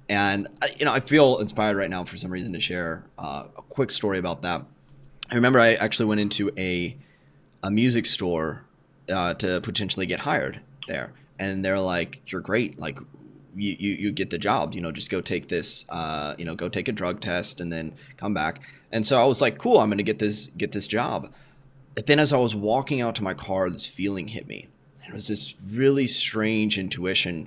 And I feel inspired right now for some reason to share a quick story about that. I remember I actually went into a music store to potentially get hired there, and they're like, "You're great. Like, you get the job. Just go take this. Go take a drug test and then come back." And so I was like, "Cool. I'm going to get this job." But then as I was walking out to my car, this feeling hit me. And it was this really strange intuition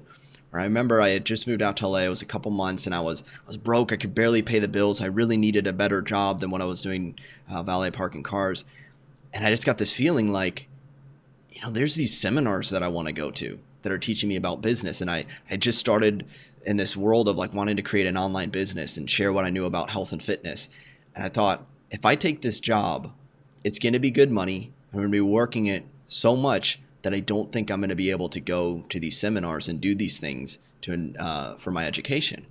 where I remember I had just moved out to LA. It was a couple months and I was broke. I could barely pay the bills. I really needed a better job than what I was doing, valet parking cars. And I just got this feeling like, there's these seminars that I want to go to that are teaching me about business. And I had just started in this world of like wanting to create an online business and share what I knew about health and fitness. And I thought, if I take this job, it's going to be good money. I'm going to be working it so much that I don't think I'm going to be able to go to these seminars and do these things for my education,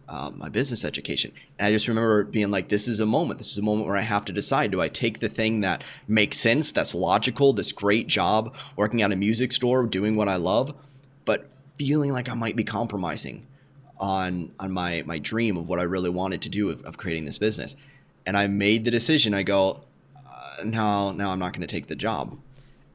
my business education. And I just remember being like, this is a moment. This is a moment where I have to decide, do I take the thing that makes sense, that's logical, this great job, working at a music store, doing what I love, but feeling like I might be compromising on my dream of what I really wanted to do of creating this business. And I made the decision. I go, no, I'm not going to take the job.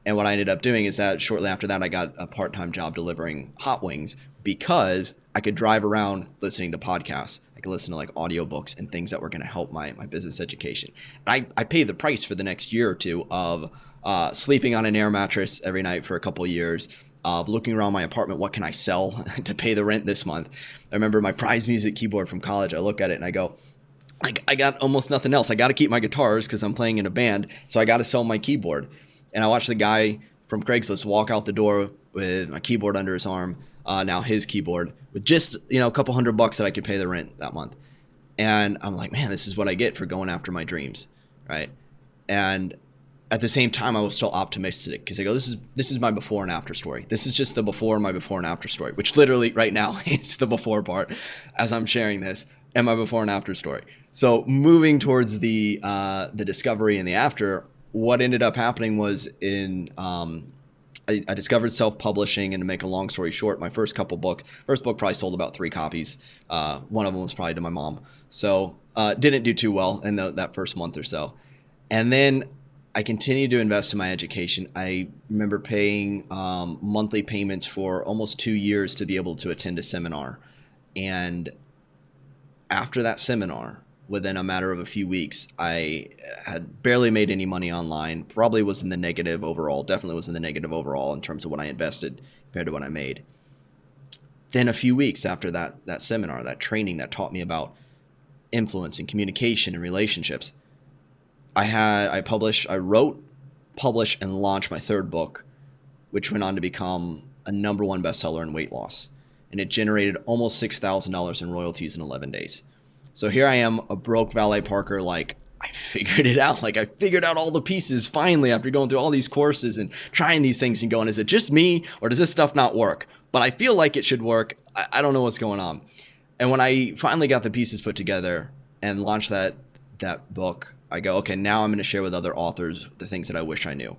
And what I ended up doing is that shortly after that, I got a part-time job delivering hot wings because I could drive around listening to podcasts. I could listen to like audiobooks and things that were going to help my business education. I paid the price for the next year or two of sleeping on an air mattress every night for a couple of years, of looking around my apartment. What can I sell to pay the rent this month? I remember my prize music keyboard from college. I look at it and I go, I got almost nothing else. I got to keep my guitars because I'm playing in a band, so I got to sell my keyboard. And I watched the guy from Craigslist walk out the door with my keyboard under his arm, now his keyboard, with just a couple $100 that I could pay the rent that month. And I'm like, man, this is what I get for going after my dreams, right? And at the same time, I was still optimistic because I go, this is my before and after story. This is just the before, my before and after story, which literally right now is the before part as I'm sharing this, and my before and after story. So moving towards the discovery and the after, what ended up happening was I discovered self-publishing, and to make a long story short, my first book probably sold about 3 copies. One of them was probably to my mom. So didn't do too well in that first month or so. And then I continued to invest in my education. I remember paying monthly payments for almost 2 years to be able to attend a seminar. And after that seminar, within a matter of a few weeks, I had barely made any money online, probably was in the negative overall, definitely was in the negative overall in terms of what I invested compared to what I made. Then a few weeks after that seminar, that training that taught me about influence and communication and relationships, I wrote, published, and launched my third book, which went on to become a #1 bestseller in weight loss. And it generated almost $6,000 in royalties in 11 days. So here I am, a broke valet parker, like I figured it out. Like I figured out all the pieces finally after going through all these courses and trying these things and going, is it just me or does this stuff not work? But I feel like it should work. I don't know what's going on. And when I finally got the pieces put together and launched that book, I go, okay, now I'm going to share with other authors the things that I wish I knew.